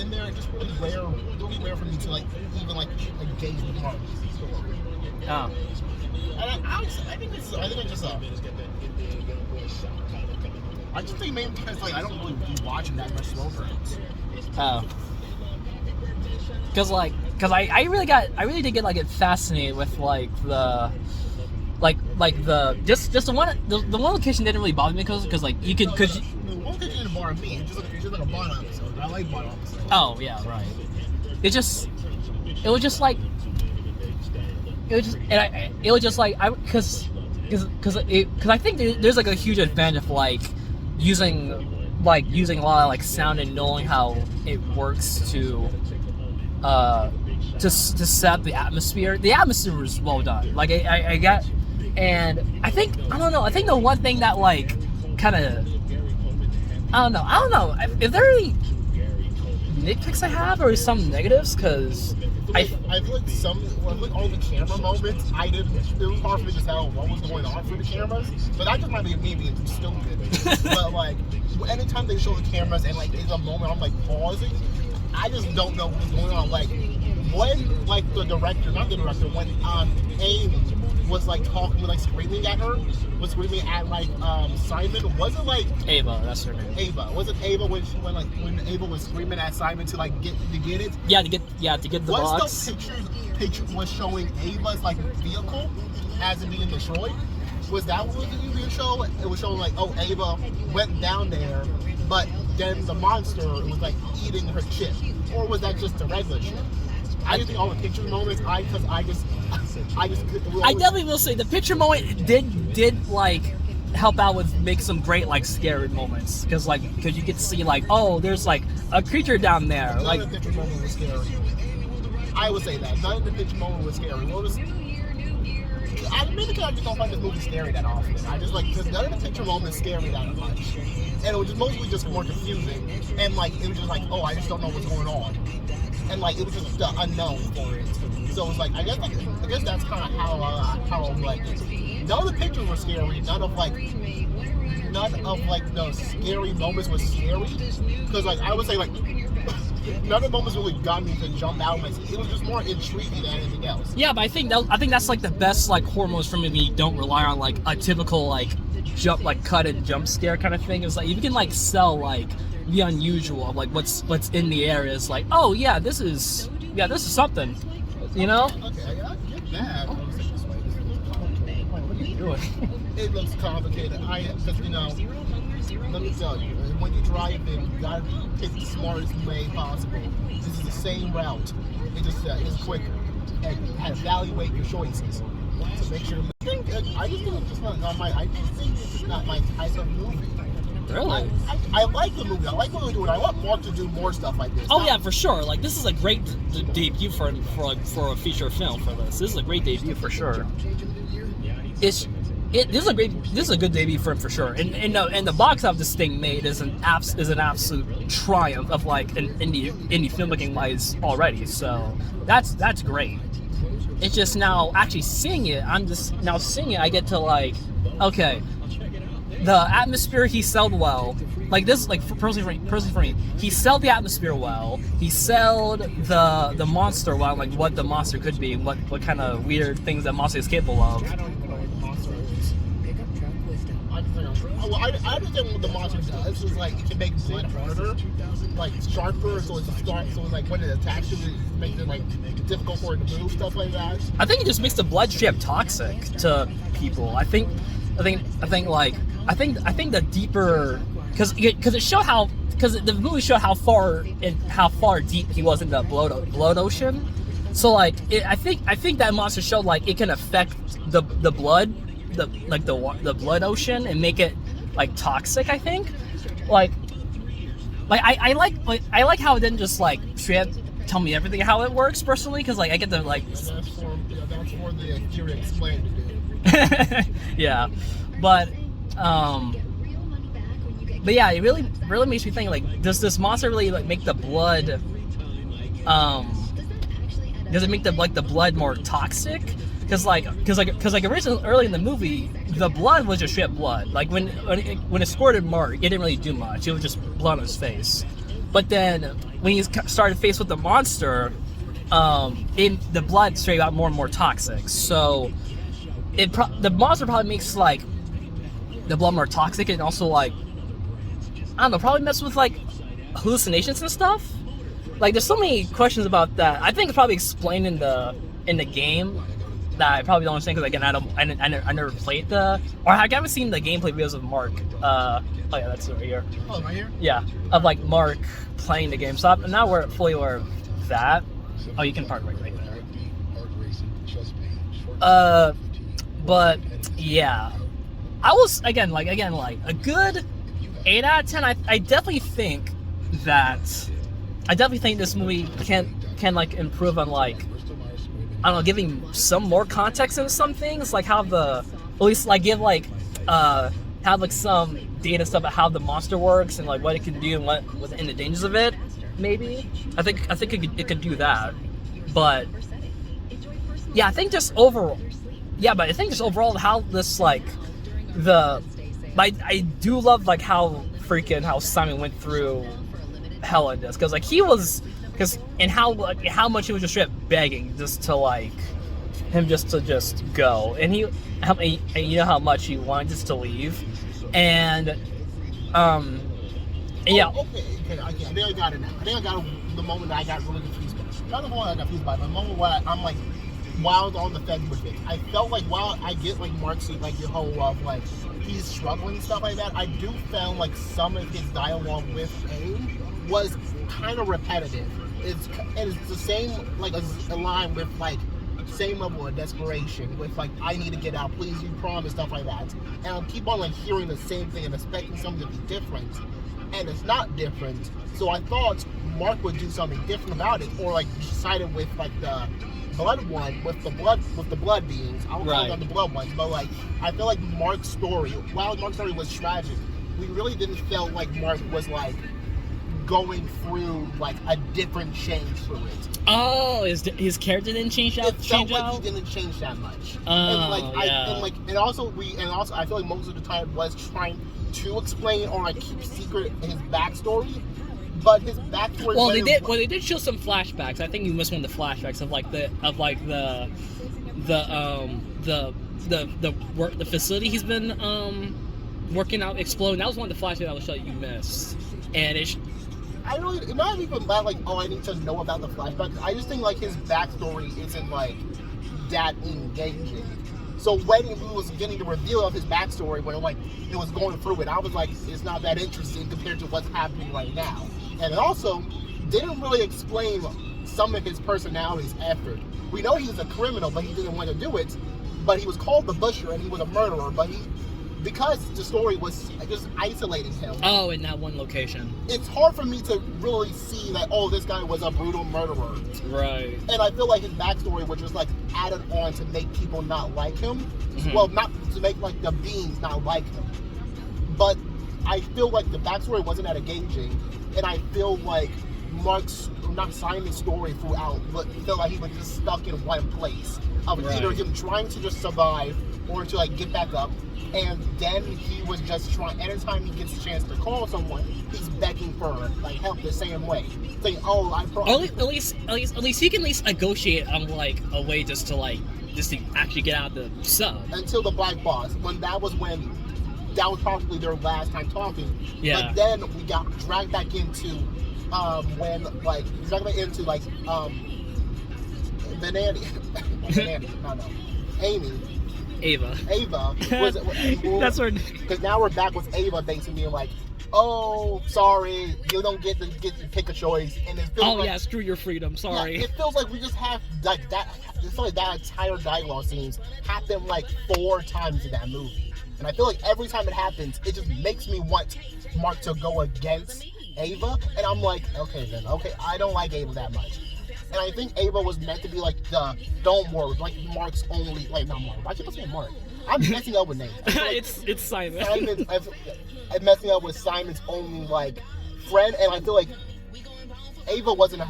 in there. Just really rare for me to like even like engage with the part. Oh. And I think it's just I just think maybe because like I don't really be watching that much slow burns. Oh. Cause I really did get like fascinated with like the just the one location didn't really bother me because like you could the one location didn't bother me. It's just like a Bond episode. I like Bond episodes. Oh yeah, right. It was just like I think there's like a huge advantage of like using a lot of like sound and knowing how it works to set the atmosphere. The atmosphere was well done. Like I got, and I think the one thing that like kind of I don't know if there are any nitpicks I have or some negatives because I feel like all the camera moments, it was hard for me to tell what was going on for the cameras, but that just might be me being stupid. But like, anytime they show the cameras and like there's a moment I'm like pausing, I just don't know what's going on. Like, when like when Amy was like talking, like screaming at her, was screaming at like Simon, was it like Ava? That's her name. Ava. Was it Ava when Ava was screaming at Simon to like get it? Yeah, to get the box. Was the picture was showing Ava's like vehicle as it being destroyed? Was that what was being shown? It was showing like, oh, Ava went down there, but then the monster was like eating her chip, or was that just the regular chip? I just think all the picture moments. I definitely will say the picture moment did like help out with make some great like scary moments because you get to see like, oh, there's like a creature down there. None like of the picture moment was scary. I would say that none of the picture moment was scary. What was I just don't find this movie scary that often. I just like because none of the picture moments scare me that much, and it was just mostly just more confusing and like it was just like, oh, I just don't know what's going on. And like it was just the unknown for it, so it was like I guess that's kind of how like none of the pictures were scary, none of like the scary moments was scary, because like I would say like none of the moments really got me to jump out. It was just more intriguing than anything else. Yeah, but I think that's like the best like horror movies for me. You don't rely on like a typical like jump like cut and jump scare kind of thing. It's like if you can like sell like the unusual of like what's in the area is like, oh yeah, this is something, you know? Okay, I get that. What are you doing? It looks complicated. Because you know, let me tell you, when you drive in, you gotta pick the smartest way possible. This is the same route. It just is quicker, and evaluate your choices to make sure. I just think it's just not my. I just think it's just not my type of movie. Really? I like the movie. I like what we're doing. I want Mark to do more stuff like this. Oh yeah, for sure. Like this is a great debut for a feature film for this. This is a great debut for sure. This is a good debut for him for sure. And the box office this thing made is an absolute triumph of like an indie filmmaking wise already. So that's great. It's just now actually seeing it. I get to like, okay. The atmosphere he sold well, like this, like personally for me, he sold the atmosphere well. He sold the monster well, like what the monster could be, what kind of weird things that monster is capable of. I don't even know what the monster is. I understand what the monster does. It's like it can make blood harder, like sharper, so it's like when it attacks you, it makes it like difficult for it to move, stuff like that. I think it just makes the blood straight up toxic to people. I think the deeper because it showed how the movie showed how far deep he was in the blood ocean. So like I think that monster showed like it can affect the blood the blood ocean and make it like toxic. I think I like how it didn't just like straight up tell me everything how it works personally, because like I get to like that's for the Fury explained to do. Yeah, but yeah, it really makes me think like, does this monster really like make the blood does it make the blood more toxic? Because originally early in the movie, the blood was just straight blood. Like when it squirted Mark, it didn't really do much. It was just blood on his face. But then when he started faced with the monster, the blood straight got more and more toxic. So the monster probably makes like the blood more toxic, and also like I don't know, probably mess with like hallucinations and stuff. Like there's so many questions about that. I think it's probably explained in the game that I probably don't understand because again I never played I haven't seen the gameplay videos of Mark. Oh yeah, that's right here. Oh, right here? Yeah, of like Mark playing the game. So now we're fully aware of that. Oh, you can park right there. But yeah, I was again like a good 8 out of 10. I definitely think this movie can like improve on like I don't know, giving some more context into some things, like how at least like give like have like some data stuff about how the monster works and like what it can do and the dangers of it. Maybe I think it could do that, but yeah, I think just overall how this like I do love like how Simon went through hell in this because how much he was just straight up begging just to like him just to go, and you know how much he wanted just to leave, and yeah. Okay, I think I got it now. I think I got the moment that I got really confused by. Not the moment I got confused by, but the moment where I'm like wild on the fence with it. I felt like while I get like Mark's like your whole like he's struggling and stuff like that, I do feel like some of his dialogue with AIM was kind of repetitive. It's the same like a line with like same level of desperation with like I need to get out, please, you promise, stuff like that. And I'll keep on like hearing the same thing and expecting something to be different, and it's not different. So I thought Mark would do something different about it, or like sided with like the blood one with the blood beings. I would call them the blood ones, but like I feel like Mark's story, while Mark's story was tragic, we really didn't feel like Mark was like going through like a different change through it. Oh, his character didn't change out. It felt like he didn't change that much. And also I feel like most of the time was trying to explain or like keep secret his backstory. But his backstory. Well, they did show some flashbacks. I think you missed one of the flashbacks of the facility he's been working out exploding. That was one of the flashbacks I was showing you missed, and it's not even about like I need to know about the flashbacks. I just think like his backstory isn't like that engaging. So when he was getting the reveal of his backstory, when like it was going through it, I was like, it's not that interesting compared to what's happening right now. And it also didn't really explain some of his personality's effort. We know he's a criminal, but he didn't want to do it. But he was called the Butcher, and he was a murderer. But because the story was just isolating him. Oh, in that one location. It's hard for me to really see that, this guy was a brutal murderer. Right. And I feel like his backstory was just like added on to make people not like him. Mm-hmm. Well, not to make like the beings not like him. But I feel like the backstory wasn't that engaging. And I feel like Simon's story throughout, but felt like he was just stuck in one place. Of either him trying to just survive or to like get back up. And then he was just trying. Anytime he gets a chance to call someone, he's begging for like help the same way, saying, At least he can at least negotiate on like a way just to actually get out of the sub. Until the Black Boss, that was probably their last time talking. Yeah. But then we got dragged back into Ava. That's where. Because now we're back with Ava basically being like, oh, sorry, you don't get to pick a choice. And it feels screw your freedom, sorry. Yeah, it feels like we just have like that. It feels like that entire dialogue scenes happened like 4 times in that movie. And I feel like every time it happens, it just makes me want Mark to go against Ava. And I'm like, okay, I don't like Ava that much. And I think Ava was meant to be like don't worry, like Mark's only, like not Mark. I keep saying Mark. I'm messing up with names. Like, it's Simon. I'm messing up with Simon's only like friend, and I feel like Ava wasn't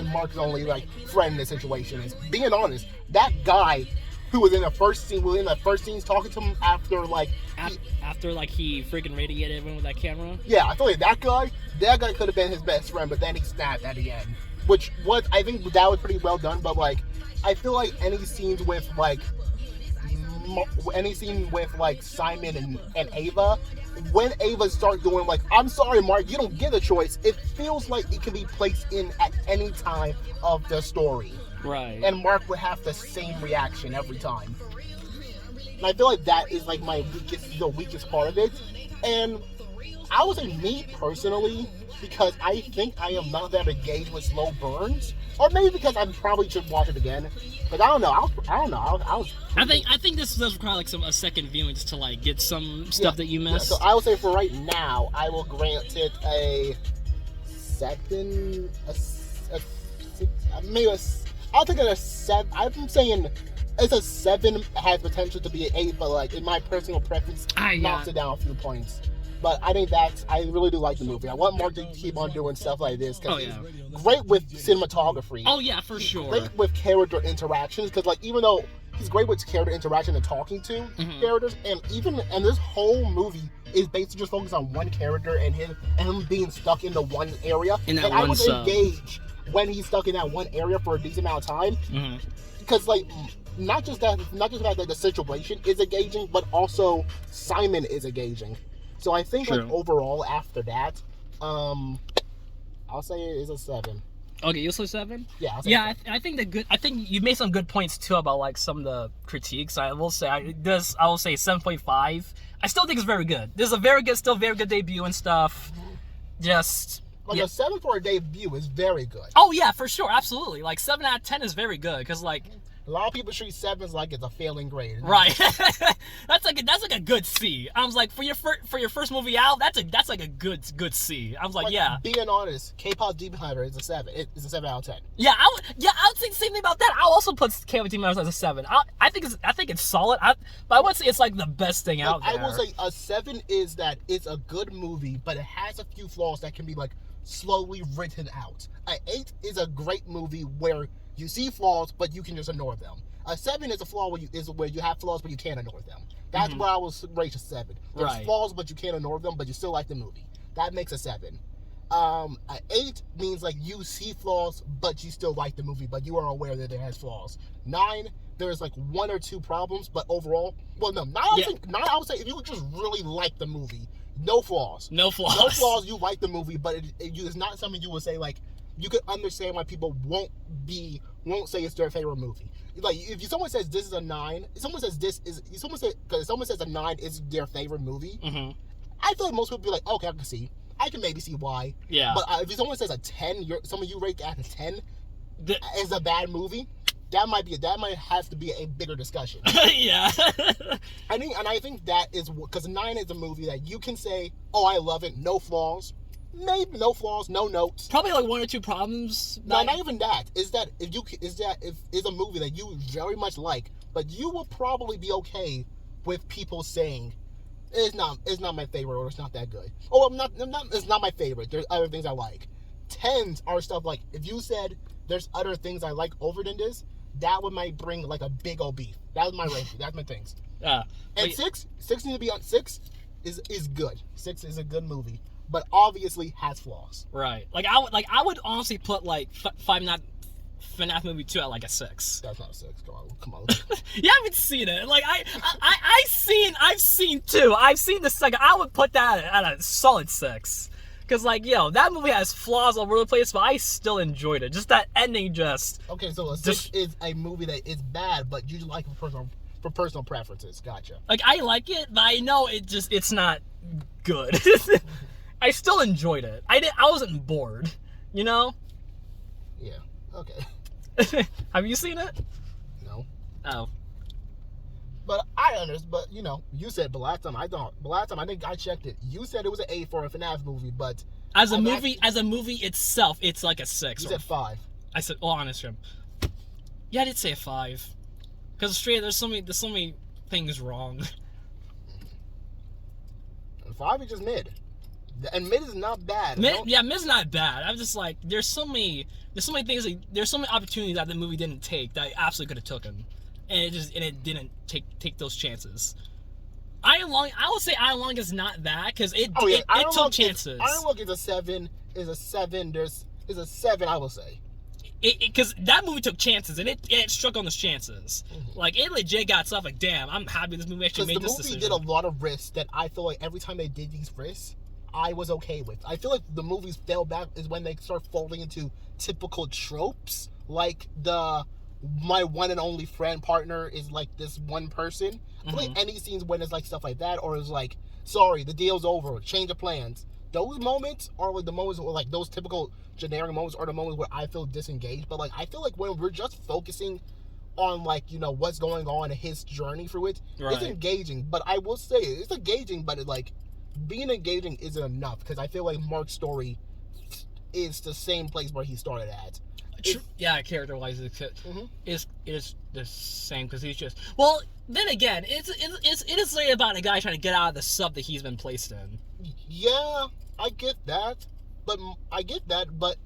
Mark's only like friend in this situation. Is being honest, that guy who was in the first scene, talking to him after like after like he freaking radiated everyone with that camera. Yeah, I feel like that guy could have been his best friend, but then he snapped at the end, which was, I think that was pretty well done. But like, I feel like any scene with Simon and Ava, when Ava starts doing like, I'm sorry, Mark, you don't get a choice, it feels like it can be placed in at any time of the story. Right. And Mark would have the same reaction every time. And I feel like that is like the weakest part of it. And I would say me personally, because I think I am not that engaged with slow burns, or maybe because I probably should watch it again. But I don't know. I think this does require like a second viewing just to like get some stuff that you missed. Yeah, so I would say for right now, I will grant it a 7. I'll take it a 7. I'm saying it's a 7, has potential to be an 8, but like in my personal preference, knocks it down a few points. But I think I really do like the movie. I want Mark to keep on doing stuff like this because he's great with cinematography. Oh yeah, for sure. Great with character interactions, because like even though he's great with character interaction and talking to characters, and this whole movie is basically just focused on one character and him being stuck in the one area. I was engaged when he's stuck in that one area for a decent amount of time, because like not just that the situation is engaging, but also Simon is engaging. So I think like overall after that, I'll say it is a 7. Okay, you'll say 7? Yeah. I think you made some good points too about like some of the critiques. I will say 7.5. I still think it's very good. This is a very good debut and stuff. Just like a 7 for a debut is very good. Oh yeah, for sure, absolutely. Like 7 out of 10 is very good because like. A lot of people treat 7s like it's a failing grade. Right. that's like a good C. I was like, for your first movie out, that's like a good C. I was like, yeah. Being honest, K-pop Demon Hunter is a 7. It's a 7 out of 10. Yeah, I would say the same thing about that. I'll also put K-pop Demon Hunter as a 7. I think it's solid. But I would say it's like the best thing out there. I will say a 7 is that it's a good movie, but it has a few flaws that can be like slowly written out. An 8 is a great movie where you see flaws, but you can just ignore them. A 7 is a flaw where you have flaws, but you can't ignore them. That's where I will rate a 7. There's flaws, but you can't ignore them, but you still like the movie. That makes a 7. An 8 means like you see flaws, but you still like the movie, but you are aware that it has flaws. 9, there's like 1 or 2 problems, but overall, well, no, 9, I would say if you just really like the movie, no flaws. No flaws, you like the movie, but it's not something you would say like, you could understand why people won't say it's their favorite movie. Like if someone says this is a 9, if someone says a 9 is their favorite movie, I feel like most people be like, okay, I can maybe see why. Yeah. But if someone says a 10, someone you rate at a 10 is a bad movie, that might have to be a bigger discussion. Yeah. I think that is because 9 is a movie that you can say, oh, I love it, no flaws. Maybe no flaws, no notes. Probably like 1 or 2 problems. No, not even that. Is that if it's a movie that you very much like, but you will probably be okay with people saying it's not my favorite or it's not that good. Oh, it's not my favorite. There's other things I like. 10s are stuff like if you said there's other things I like over than this, that would might bring like a big old beef. That's my ranking. That's my things. And 6 needs to be on 6 is good. 6 is a good movie, but obviously has flaws. Right. I would honestly put like FNAF movie 2 at like a 6. That's not a 6. Come on. You haven't seen it. Like I've seen 2. I've seen the second. I would put that at a solid 6. Cause like that movie has flaws all over the place, but I still enjoyed it. Just that ending, just okay. So a 6 is a movie that is bad, but you like for personal preferences. Gotcha. Like I like it, but I know it's not good. I still enjoyed it. I wasn't bored, you know? Yeah. Okay. Have you seen it? No. Oh. But I understand. But you said, but last time I think I checked it. You said it was an 8 for a FNAF movie, but as a movie itself, it's like a 6. You said 5. I said, honest him. Yeah, I did say a 5. Because there's so many things wrong. 5 is just mid. And mid is not bad. Mid's not bad. I'm just like, there's so many opportunities that the movie didn't take that I absolutely could have taken. and it didn't take those chances. Iron Lung, I would say Iron Lung is not that because it took chances. Iron Lung is a 7. Is a 7. Is a 7. I will say. Because that movie took chances and it struck on those chances. Mm-hmm. Like it legit got stuff like, damn, I'm happy this movie actually made this decision. The movie did a lot of risks that I feel like every time they did these risks, I was okay with. I feel like the movies fell back is when they start falling into typical tropes, like my one and only friend partner is like this one person. I feel like any scenes when it's like stuff like that, or it's like, sorry, the deal's over, change of plans. Those moments are like the moments where like those typical generic moments are the moments where I feel disengaged. But like I feel like when we're just focusing on like, you know, what's going on in his journey through it, it's engaging. But I will say it's engaging, but it, like being engaging isn't enough because I feel like Mark's story is the same place where he started at. Yeah, character-wise, it is the same because he's just. Well, then again, it is really about a guy trying to get out of the sub that he's been placed in. Yeah, I get that, but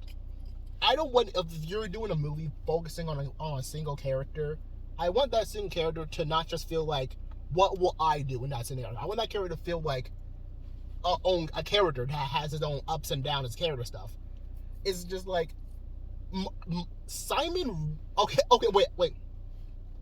I don't want, if you're doing a movie focusing on a single character, I want that single character to not just feel like, what will I do in that scenario? I want that character to feel like a character that has his own ups and downs, his character stuff. It's just like Simon. Okay, wait.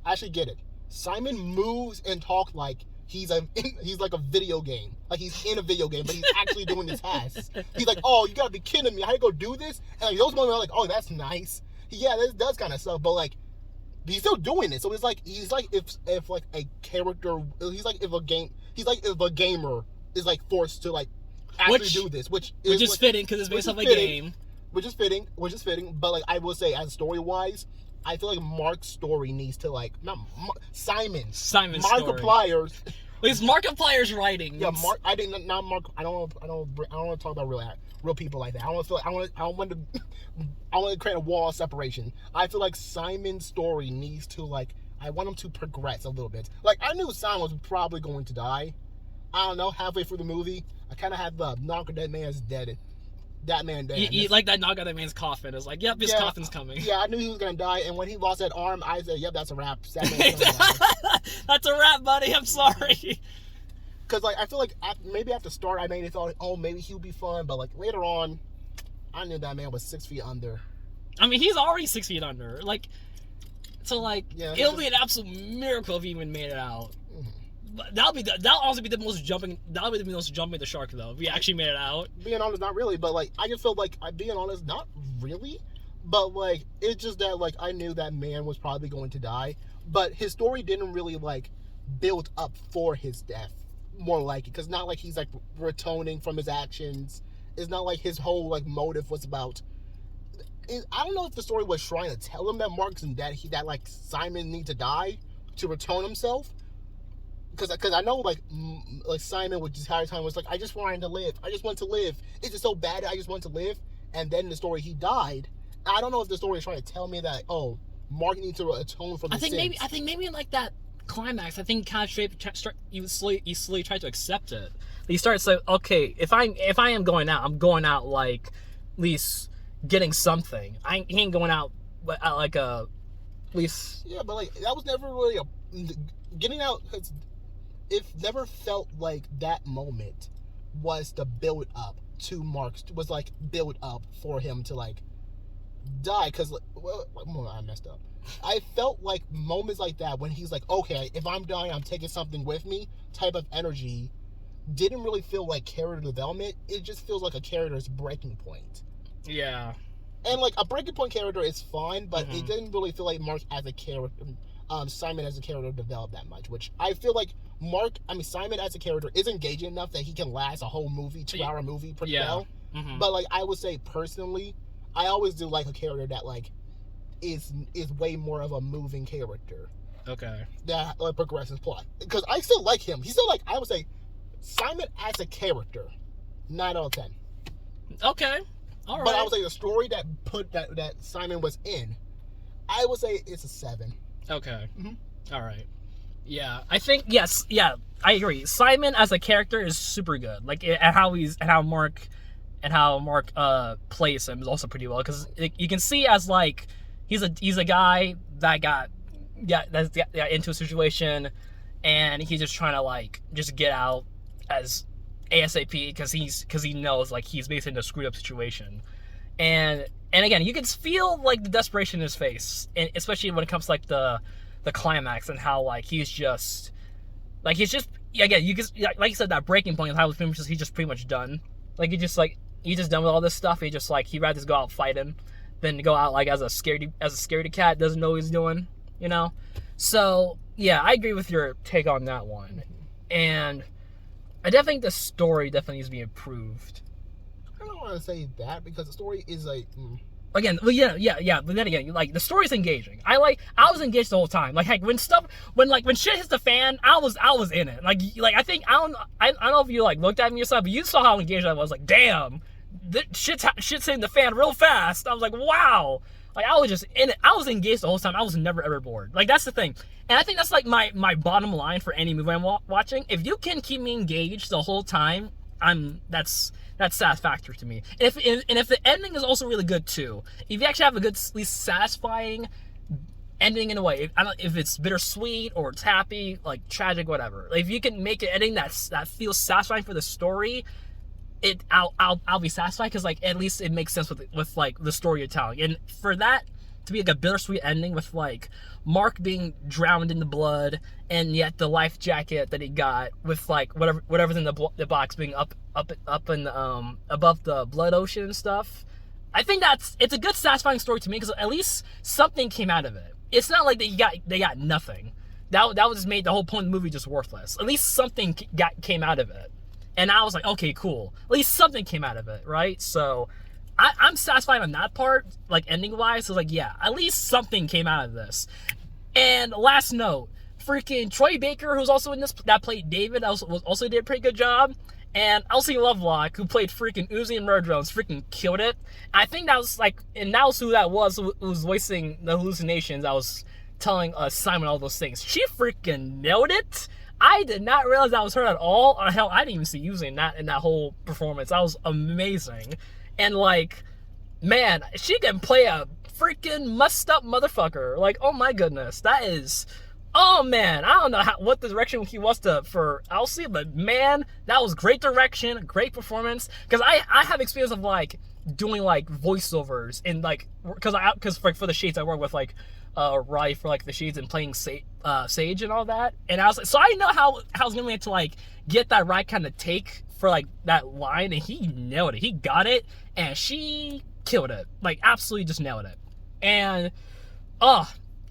I actually get it. Simon moves and talks like he's like a video game. Like he's in a video game, but he's actually doing the tasks. He's like, oh, you gotta be kidding me. How you go do this? And like those moments are like, oh, that's nice. Yeah, this does kind of suck, but like he's still doing it. So it's like he's like if like a character, he's like if a gamer is like forced to like actually do this, which is like, fitting because it's based off a game. Which is fitting, but like I will say, as story wise, I feel like Mark's story needs to like Simon's Markiplier's. It's Markiplier's writing. Yeah, Mark. I didn't not Mark. I don't want to talk about real people like that. I want to create a wall of separation. I feel like Simon's story needs to like. I want him to progress a little bit. Like I knew Simon was probably going to die. I don't know. Halfway through the movie, I kind of had the knock of that man's dead. That man dead. You like that knock out that man's coffin. It's like, yep, his coffin's coming. Yeah, I knew he was gonna die, and when he lost that arm, I said, yep, that's a wrap. That man's gonna die. That's a wrap, buddy. I'm sorry. Because like I feel like maybe at the start I maybe thought, oh, maybe he would be fun, but like later on, I knew that man was 6 feet under. I mean, he's already 6 feet under. Like, so like, it'll be an absolute miracle if he even made it out. That'll also be the most jumping. That'll be the most jumping the shark though. If we actually made it out. Being honest, not really. But like, I just felt like being honest, not really. But like, it's just that like I knew that man was probably going to die. But his story didn't really like build up for his death. More like it, because not like he's like atoning from his actions. It's not like his whole like motive was about. I don't know if the story was trying to tell him that Mark's and that like Simon needs to die to atone himself. Because I know like Simon with his entire time was like, I just wanted to live. I just want to live. It's just so bad. I just want to live. And then in the story he died. I don't know if the story is trying to tell me that Mark needs to atone for the sins. I think maybe in like that climax, I think kind of you slowly try to accept it. He starts like, okay, if I am going out, I'm going out like at least getting something. He ain't going out like at least. Yeah, but like that was never really getting out. It never felt like that moment was the build up to Mark's, was like build up for him to like die. Because I messed up. I felt like moments like that when he's like, okay, if I'm dying, I'm taking something with me type of energy didn't really feel like character development. It just feels like a character's breaking point. Yeah. And like a breaking point character is fine, but it didn't really feel like Mark as a character, Simon as a character developed that much, which I feel like Simon as a character is engaging enough that he can last a whole movie, 2-hour movie pretty well. But like I would say personally, I always do like a character that like is way more of a moving character. Okay. That like progresses plot. Because I still like him. He's still like, I would say Simon as a character, 9 out of 10. Okay. All right. But I would say the story that Simon was in, I would say it's a 7. Okay. All right. Yeah, I think yes. Yeah, I agree. Simon as a character is super good. Like and how Mark plays him is also pretty well because you can see as like he's a guy that got got into a situation, and he's just trying to like just get out as ASAP because he knows like he's basically in a screwed up situation, and again you can feel like the desperation in his face, and especially when it comes to like the climax and how like he's just again you just like you said, that breaking point of how he's just pretty much done. Like he's just done with all this stuff. He just like he'd rather just go out fighting than to go out like as a scaredy cat, doesn't know what he's doing, you know. So yeah, I agree with your take on that one, and I definitely think the story definitely needs to be improved. I don't want to say that because the story is like. Again, well, yeah. But then again, like the story's engaging. I was engaged the whole time. Like heck, when shit hits the fan, I was in it. Like I think I don't know if you like looked at me yourself, but you saw how engaged I was. Like damn, shit's hitting the fan real fast. I was like wow. Like I was just in it. I was engaged the whole time. I was never ever bored. Like that's the thing. And I think that's like my bottom line for any movie I'm watching. If you can keep me engaged the whole time, that's satisfactory to me. And if the ending is also really good too, if you actually have a good, at least satisfying ending in a way, if it's bittersweet or it's happy, like tragic, whatever. Like, if you can make an ending that feels satisfying for the story, I'll be satisfied because like at least it makes sense with like the story you're telling. And for that to be like a bittersweet ending with like Mark being drowned in the blood and yet the life jacket that he got with like whatever's in the box being up and above the blood ocean and stuff. I think it's a good satisfying story to me because at least something came out of it. It's not like they got nothing. That was just made the whole point of the movie just worthless. At least something came out of it. And I was like, okay, cool. At least something came out of it, right? So I'm satisfied on that part, like ending-wise. So like, yeah, at least something came out of this. And last note, freaking Troy Baker, who's also in this, that played David, also did a pretty good job. And Elsie Lovelock, who played freaking Uzi and Murder Drones, freaking killed it. I think that was like, and that was who that was, who was voicing the hallucinations. I was telling Simon all those things. She freaking nailed it. I did not realize that was her at all. Or hell, I didn't even see Uzi in that whole performance. That was amazing. And like, man, she can play a freaking mussed up motherfucker. Like, oh my goodness, that is. Oh man, I don't know what the direction he was for Elsie, but man, that was great direction, great performance. Because I have experience of like doing like voiceovers and like because for the Shades I work with like Rai for like the Shades and playing Sage and all that, and I was like, so I know how I was gonna have to like get that right kind of take for like that line, and he nailed it. He got it, and she killed it, like absolutely just nailed it. And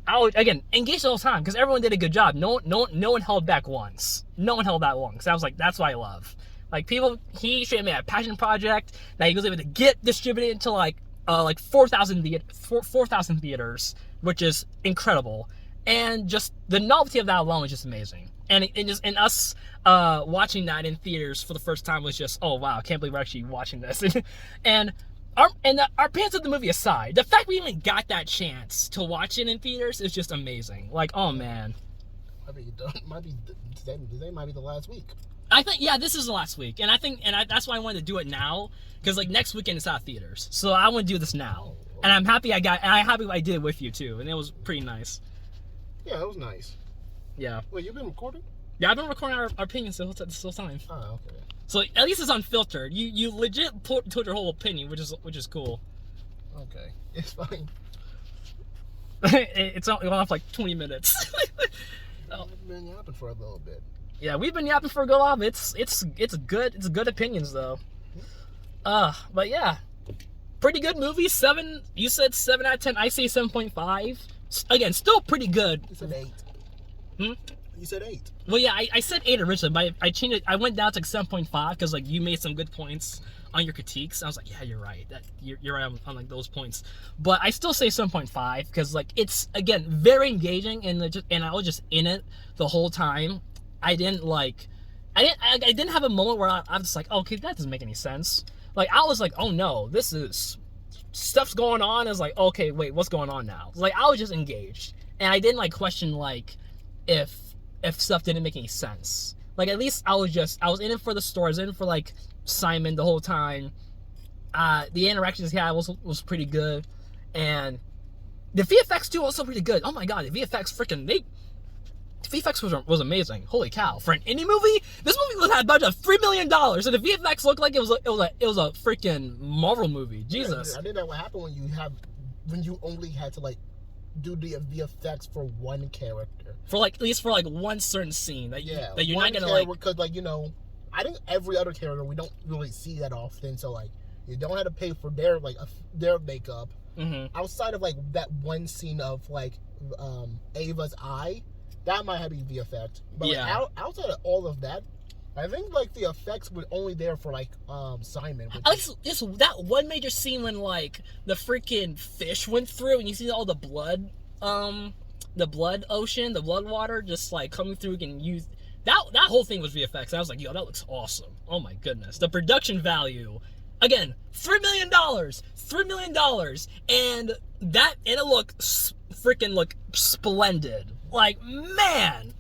I was, again, engaged the whole time because everyone did a good job. No one held back once. No one held back once. I was like, that's what I love. Like he should have made a passion project that he was able to get distributed into like 4,000 theaters, which is incredible. And just the novelty of that alone is just amazing. And us watching that in theaters for the first time was just, oh wow, I can't believe we're actually watching this. and our fans of the movie aside, the fact we even got that chance to watch it in theaters is just amazing. Like, oh man. Today might be the last week. I think, yeah, this is the last week, and that's why I wanted to do it now, because like next weekend it's out of theaters, so I want to do this now, and I'm happy I did it with you too, and it was pretty nice. Yeah, it was nice. Yeah. Wait, you've been recording? Yeah, I've been recording our opinions this whole time. Oh, okay. So at least it's unfiltered. You legit told your whole opinion, which is cool. Okay, it's fine. It's only off like 20 minutes. We've been yapping for a little bit. Yeah, we've been yapping for a good while. It's good opinions though. But yeah, pretty good movie. 7. You said 7 out of 10. I say 7.5. Again, still pretty good. You said 8. You said 8. Well, yeah, I said 8 originally, but I changed it. I went down to like 7.5 because like you made some good points on your critiques. I was like, yeah, you're right. You're right on like those points. But I still say 7.5 because like it's again very engaging and I was just in it the whole time. I didn't have a moment where I'm just like, okay, that doesn't make any sense. Like I was like, oh no, this is stuff's going on. I was like, okay, wait, what's going on now? Like I was just engaged, and I didn't like question like if stuff didn't make any sense. Like at least I was in it for the story. I was in it for like Simon the whole time. The interactions he had was pretty good, and The VFX too also pretty good. Oh my god, the VFX the VFX was amazing. Holy cow! For an indie movie, this movie had a budget of $3 million, and the VFX looked like it was a freaking Marvel movie. Jesus. I think that what happened when you only had to like do the VFX for one character. For like at least for like one certain scene that you're not gonna like. Because like I think every other character we don't really see that often, so like you don't have to pay for their their makeup. Mm-hmm. Outside of like that one scene of like Ava's eye, that might have been the effect. But like, outside of all of that, I think like the effects were only there for like Simon. It's that one major scene when like the freaking fish went through and you see all the blood ocean, the blood water just like coming through and use that whole thing was VFX. I was like, yo, that looks awesome. Oh my goodness, the production value. Again, $3 million, and it looked splendid. Like, man,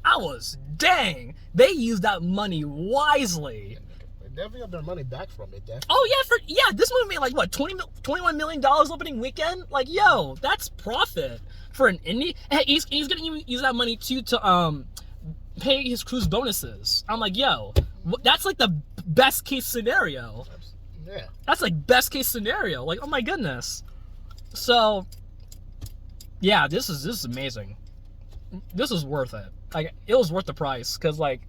dang, they used that money wisely. They definitely got their money back from it, definitely. Oh yeah, this movie made like what, $21 million opening weekend? Like, yo, that's profit for an indie. And he's gonna use that money too to pay his crew's bonuses. I'm like, yo, that's like the best case scenario. Yeah. That's like best case scenario. Like, oh my goodness. So, yeah, this is amazing. This is worth it. Like, it was worth the price because like,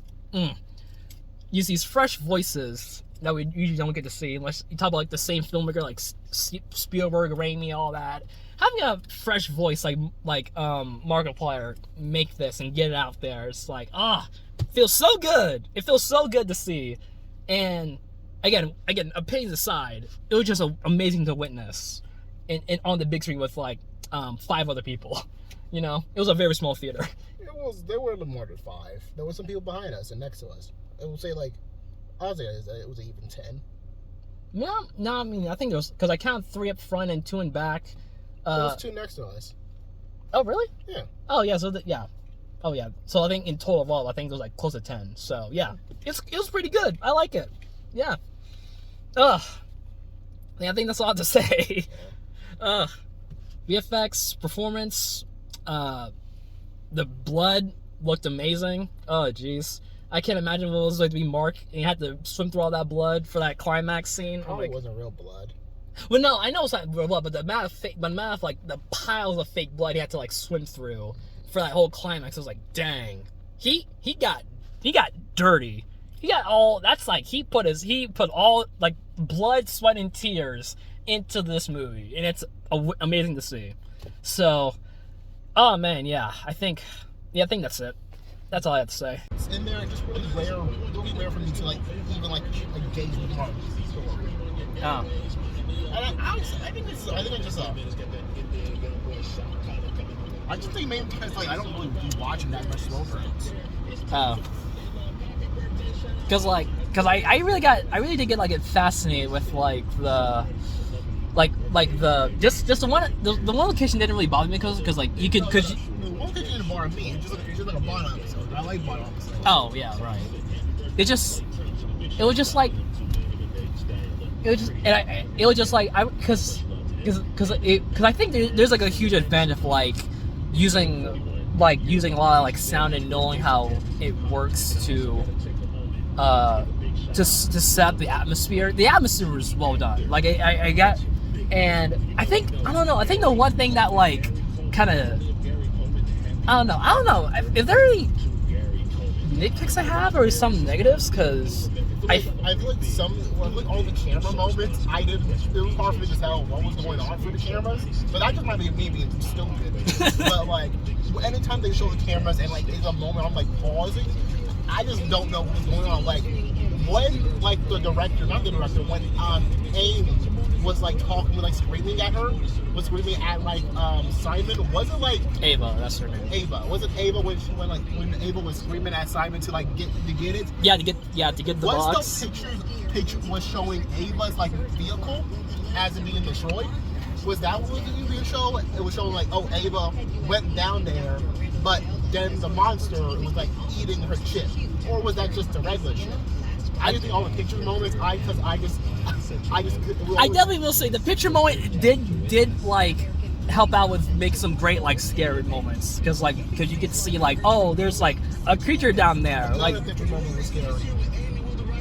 use these fresh voices that we usually don't get to see unless you talk about like the same filmmaker like Spielberg, Raimi, all that. Having a fresh voice like Markiplier make this and get it out there, it's like feels so good. It feels so good to see, and. Again, opinions aside, it was just amazing to witness, and on the big screen with like 5 other people. You know, it was a very small theater. There were a little more than 5. There were some people behind us and next to us. I would say like, I would say it was even 10. No, I mean I think there was because I counted 3 up front and 2 in back. There was 2 next to us. Oh really? Yeah. Oh yeah. Oh yeah. So I think in total of all, I think it was like close to 10. So yeah, it was pretty good. I like it. Yeah. I think that's all I have to say. VFX, performance, the blood looked amazing. Oh, jeez. I can't imagine what it was like to be Mark and he had to swim through all that blood for that climax scene. It wasn't real blood. Well, no, I know it's not real blood, but the amount of like the piles of fake blood he had to like swim through for that whole climax, I was like, dang. He got dirty. He got all, that's like, he put all, like, blood, sweat, and tears into this movie, and it's amazing to see. So, oh man, yeah, I think that's it. That's all I have to say. It's in there, just really rare for me to, like, even, like engage with Mark. Oh. And I just think maybe because, like, I don't really be watching that much slow burns. Oh. Cause I really did get like fascinated with like the one location didn't really bother me because like you could the one location didn't bother me. It's just like a Bond episode. I like Bond episodes. Oh yeah, right. It was just like I think there's like a huge advantage of like using a lot of like sound and knowing how it works to set the atmosphere. The atmosphere was well done. Like I got, and I think the one thing that like kind of I don't know. Is there any nitpicks I have or some negatives? Because I feel like all the camera moments, it was hard for me to tell what was going on for the cameras. But that just might be me being stupid. But like, anytime they show the cameras and like there's a moment I'm like pausing, I just don't know what's going on. Like, when like when Amy was like talking, like screaming at her, was screaming at like Simon, was it like Ava? That's her name. Ava. Was it Ava when Ava was screaming at Simon to like get it? Yeah, to get the box. Was the picture was showing Ava's like vehicle as it being destroyed? Was that what was being shown? It was showing like, oh, Ava went down there, but then the monster was like eating her chip, or was that just the regular chip? I just think all the picture moments. I definitely will say the picture moment did like help out with make some great like scary moments because you get to see like, oh, there's like a creature down there. None Like of the picture moment was scary.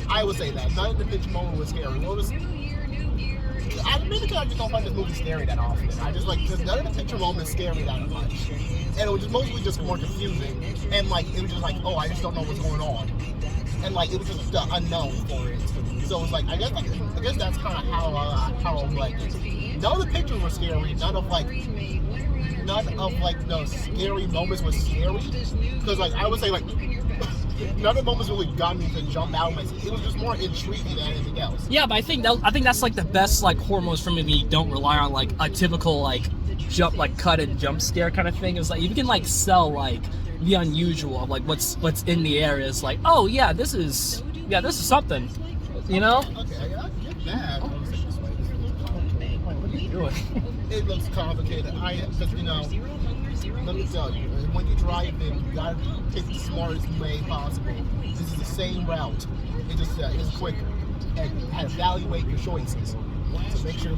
I would say that. None of the picture moment was scary. What was I maybe I just don't find this movie scary that often. I just like because none of the picture moments scare me that much, and it was just mostly just more confusing. And like it was just like, oh, I just don't know what's going on, and like it was just the unknown for it. So it was like I guess that's kind of how like none of the pictures were scary. None of like the scary moments was scary because like I would say like. None of the moments really got me to jump out. It was just more intriguing than anything else. Yeah, but I think that's like the best like horror movies for me. When you don't rely on like a typical like cut and jump scare kind of thing. It's like if you can like sell like the unusual of like what's in the area. It's like, oh yeah, this is something, you know. Okay, I get that. What are you doing? It looks complicated. Because let me tell you, when you drive in, you gotta pick the smartest way possible. This is the same route. It just is quicker. And evaluate your choices to make sure